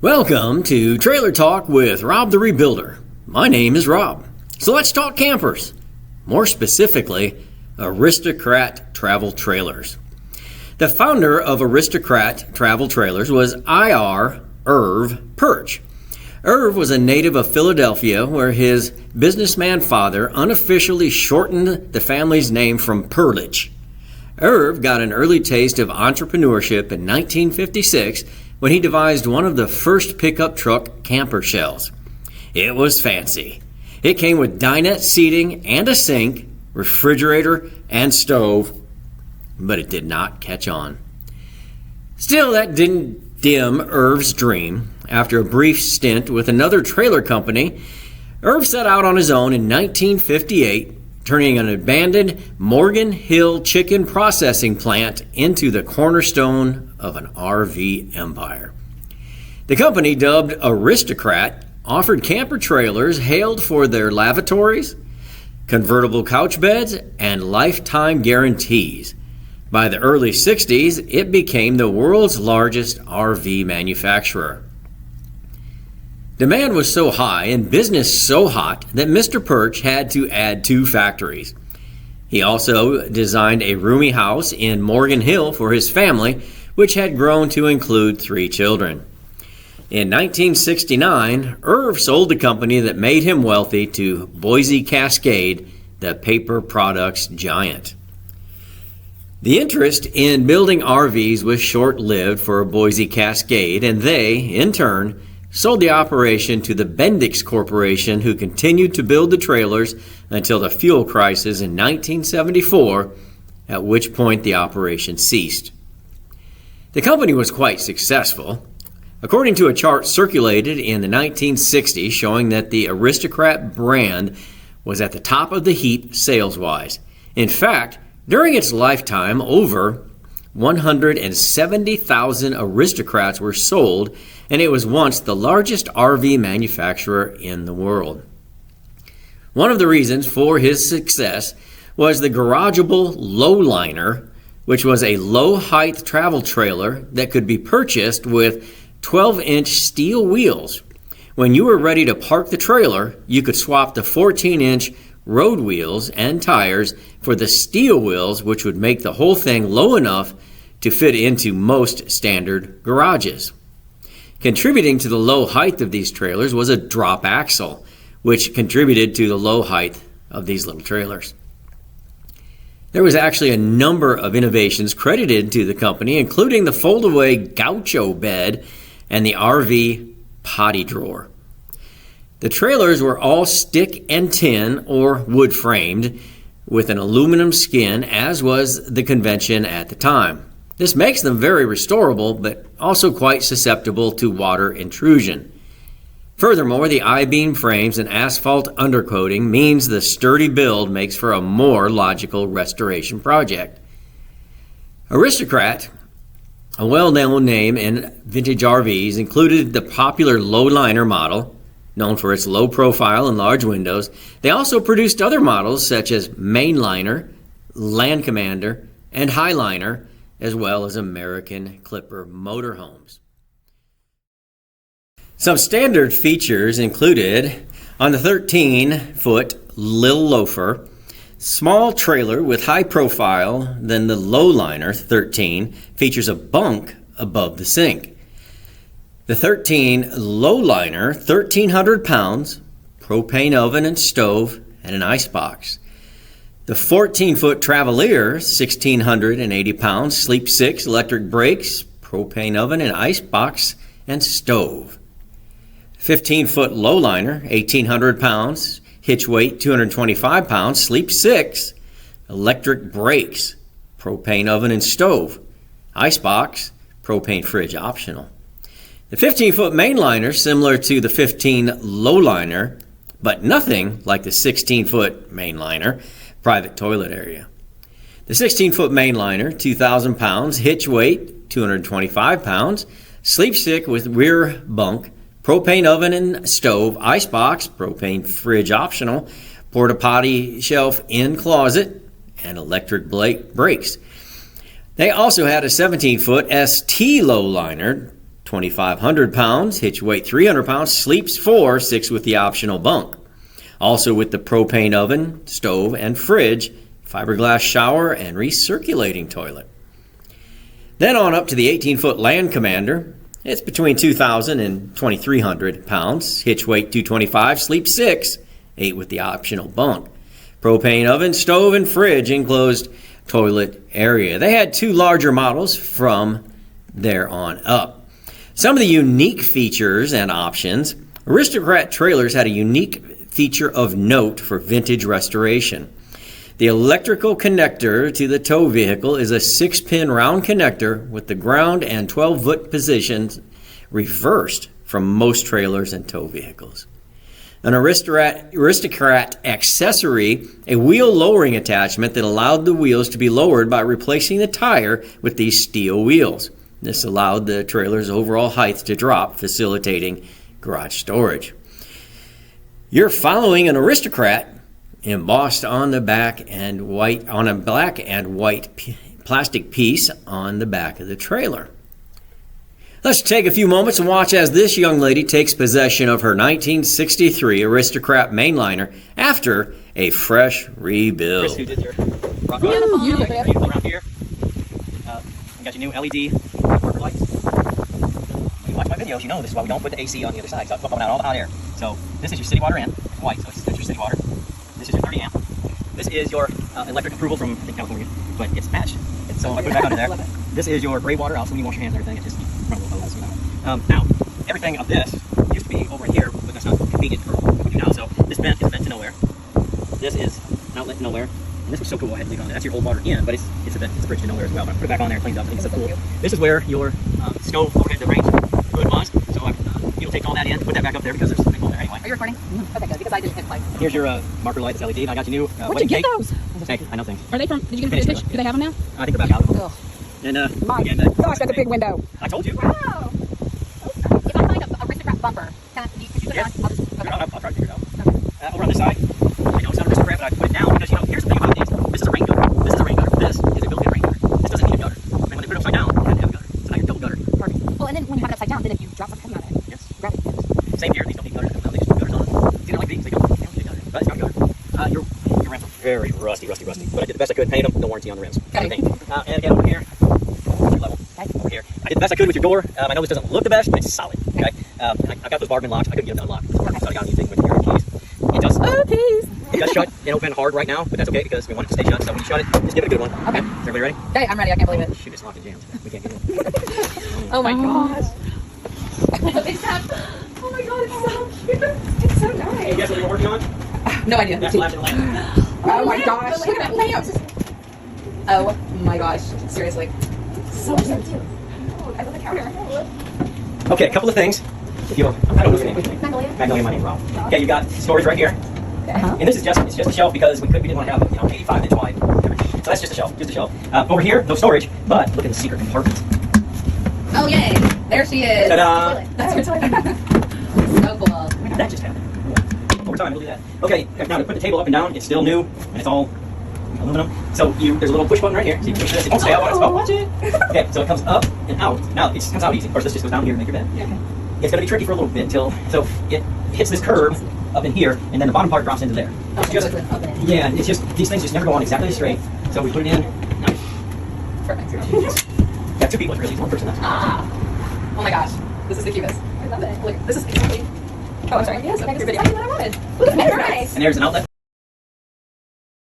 Welcome to Trailer Talk with Rob the Rebuilder. My name is Rob. So let's talk campers. More specifically, Aristocrat travel trailers. The founder of Aristocrat travel trailers was I.R. Irv Perch. Irv was a native of Philadelphia, where his businessman father unofficially shortened the family's name from Perlich. Irv got an early taste of entrepreneurship in 1956 when he devised one of the first pickup truck camper shells. It was fancy. It came with dinette seating and a sink, refrigerator, and stove, but it did not catch on. Still, that didn't dim Irv's dream. After a brief stint with another trailer company, Irv set out on his own in 1958, turning an abandoned Morgan Hill chicken processing plant into the cornerstone of an RV empire. The company, dubbed Aristocrat, offered camper trailers hailed for their lavatories, convertible couch beds, and lifetime guarantees. By the early 60s, it became the world's largest RV manufacturer. Demand was so high and business so hot that Mr. Perch had to add 2 factories. He also designed a roomy house in Morgan Hill for his family, which had grown to include 3 children. In 1969, Irv sold the company that made him wealthy to Boise Cascade, the paper products giant. The interest in building RVs was short-lived for Boise Cascade, and they, in turn, sold the operation to the Bendix Corporation, who continued to build the trailers until the fuel crisis in 1974, at which point the operation ceased. The company was quite successful. According to a chart circulated in the 1960s showing that the Aristocrat brand was at the top of the heap sales-wise. In fact, during its lifetime, over 170,000 Aristocrats were sold, and it was once the largest RV manufacturer in the world. One of the reasons for his success was the garageable Lowliner, which was a low-height travel trailer that could be purchased with 12-inch steel wheels. When you were ready to park the trailer, you could swap the 14-inch road wheels and tires for the steel wheels, which would make the whole thing low enough to fit into most standard garages. Contributing to the low height of these trailers was a drop axle, which contributed to the low height of these little trailers. There was actually a number of innovations credited to the company, including the fold-away gaucho bed and the RV potty drawer. The trailers were all stick and tin or wood framed with an aluminum skin, as was the convention at the time. This makes them very restorable, but also quite susceptible to water intrusion. Furthermore, the I-beam frames and asphalt undercoating means the sturdy build makes for a more logical restoration project. Aristocrat, a well-known name in vintage RVs, included the popular Lowliner model, known for its low profile and large windows. They also produced other models such as Mainliner, Land Commander, and Highliner, as well as American Clipper motorhomes. Some standard features included on the 13-foot Lil Loafer, small trailer with high profile than the Lowliner 13 features a bunk above the sink. The 13 Lowliner, 1,300 pounds, propane oven and stove, and an icebox. The 14-foot Travelier, 1,680 pounds, sleep 6, electric brakes, propane oven and icebox, and stove. 15-foot Lowliner, 1,800 pounds, hitch weight 225 pounds, sleep 6, electric brakes, propane oven and stove, icebox, propane fridge optional. The 15-foot Mainliner, similar to the 15 Lowliner, but nothing like the 16-foot Mainliner, private toilet area. The 16-foot Mainliner, 2,000 pounds, hitch weight 225 pounds, sleep 6 with rear bunk, propane oven and stove, icebox, propane fridge optional, porta-potty shelf in closet, and electric brakes. They also had a 17-foot ST Lowliner, 2,500 pounds, hitch weight 300 pounds, sleeps 4, 6 with the optional bunk. Also with the propane oven, stove, and fridge, fiberglass shower, and recirculating toilet. Then on up to the 18-foot Land Commander. It's between 2,000 and 2,300 pounds, hitch weight 225, sleeps 6, 8 with the optional bunk. Propane oven, stove, and fridge, enclosed toilet area. They had 2 larger models from there on up. Some of the unique features and options. Aristocrat trailers had a unique feature of note for vintage restoration. The electrical connector to the tow vehicle is a 6-pin round connector with the ground and 12-foot positions reversed from most trailers and tow vehicles. An Aristocrat accessory, a wheel lowering attachment that allowed the wheels to be lowered by replacing the tire with these steel wheels. This allowed the trailer's overall height to drop, facilitating garage storage. You're following an Aristocrat embossed on the back and white on a black and white plastic piece on the back of the trailer. Let's take a few moments and watch as this young lady takes possession of her 1963 Aristocrat mainliner after a fresh rebuild. Chris, who did your rock around here? You got your new LED marker lights. When you watch my videos, you know this is why we don't put the AC on the other side. So I'm pumping out all the hot air. So this is your city water amp, white, so it's your city water. This is your 30 amp. This is your electric approval from California, but it's matched. So if I put it back under there, this is your gray water. Also, when you wash your hands and everything, it just runs a little hose, you know. Now, everything of this used to be over here, but that's not convenient for what we do now. So this vent is vent to nowhere. This is an outlet to nowhere. And this was so cool. I had to leave it on there. That's your old water in, but it's a vent. It's a bridge to nowhere as well. But I put it back on there, it cleans up. I think it's so cool. This is where your stove overhead the range hood was. So you'll take all that in, put that back up there because there's something on there anyway. Are you recording? Okay, good, because I didn't hit play. Here's your marker light, that's LED, and I got your new Where'd you get those? Hey, I know things. Are they from, did you get them from the Do they have them now? I think they're back out. Ugh. And My again, gosh, that's a big window. I told you. Wow. If I find a Aristocrat bumper, could you put it on? I'll just, okay. I'll try to figure it out. Over on this side, I know it's not Aristocrat, but I put it down because, you know, here's the thing about these. This is a rain gutter. This is a rain gutter. This is a built-in rain gutter. This doesn't need a gutter. And when they put it upside down, you have to have a gutter. So now you're double gutter. Perfect. Well, and then when you have it upside down, then if you drop something heavy on it, yes, grab it. Same here. These don't need gutters. They just put gutters on them. See, they're like these. They don't need a gutter. But it's not a gutter. Your rims are very rusty. But I did the best I could. Paint them. No warranty on the rims. Okay. And again, over here, level. Over here. I did the best I could with your door. I know this doesn't look the best, but it's solid. Okay. I got those Bargain locks. I couldn't get them unlocked. So I got anything with your keys. It does. Oh, keys. It does shut and open hard right now, but that's okay because we want it to stay shut. So when you shut it, just give it a good one. Okay. Is everybody ready? Hey, I'm ready. I can't believe it. Shoot, it's locked and jammed. We can't get in. Oh my gosh. Oh my god, it's so cute. It's so nice. Hey, guess what we're working on? No idea. That's the last of the lamp. Oh my gosh. Look at that layout. Oh my gosh. Seriously. So cute. Oh, I love the counter. Okay, a couple of things. If you, I don't know your name. Magnolia, my name's Rob. Okay, you got storage right here. And this is just a shelf because we didn't want to have 85-inch wide. So that's just a shelf, over here, no storage, but look at the secret compartment. Oh yay! There she is. Ta-da! That's your toilet. So cool. When did that just happen? Over time, we'll do that. Okay, now to put the table up and down, it's still new and it's all aluminum. So there's a little push button right here. So you push this, it won't stay out on its own. Watch it. Okay, so it comes up and out. Now it comes out easy. Of course, this just goes down here to make your bed. Yeah, okay. It's going to be tricky for a little bit so it hits this curve up in here, and then the bottom part drops into there. Okay, just, yeah, it's just, these things just never go on exactly straight. So we put it in. Nice. Perfect. Yeah, 2 people, it's really easy. 1 person. That's Oh my gosh, this is the cutest. I love it. Look, this is exactly. Oh, I'm sorry. Yes, that's exactly what I wanted. Look, it's very nice. And there's an outlet.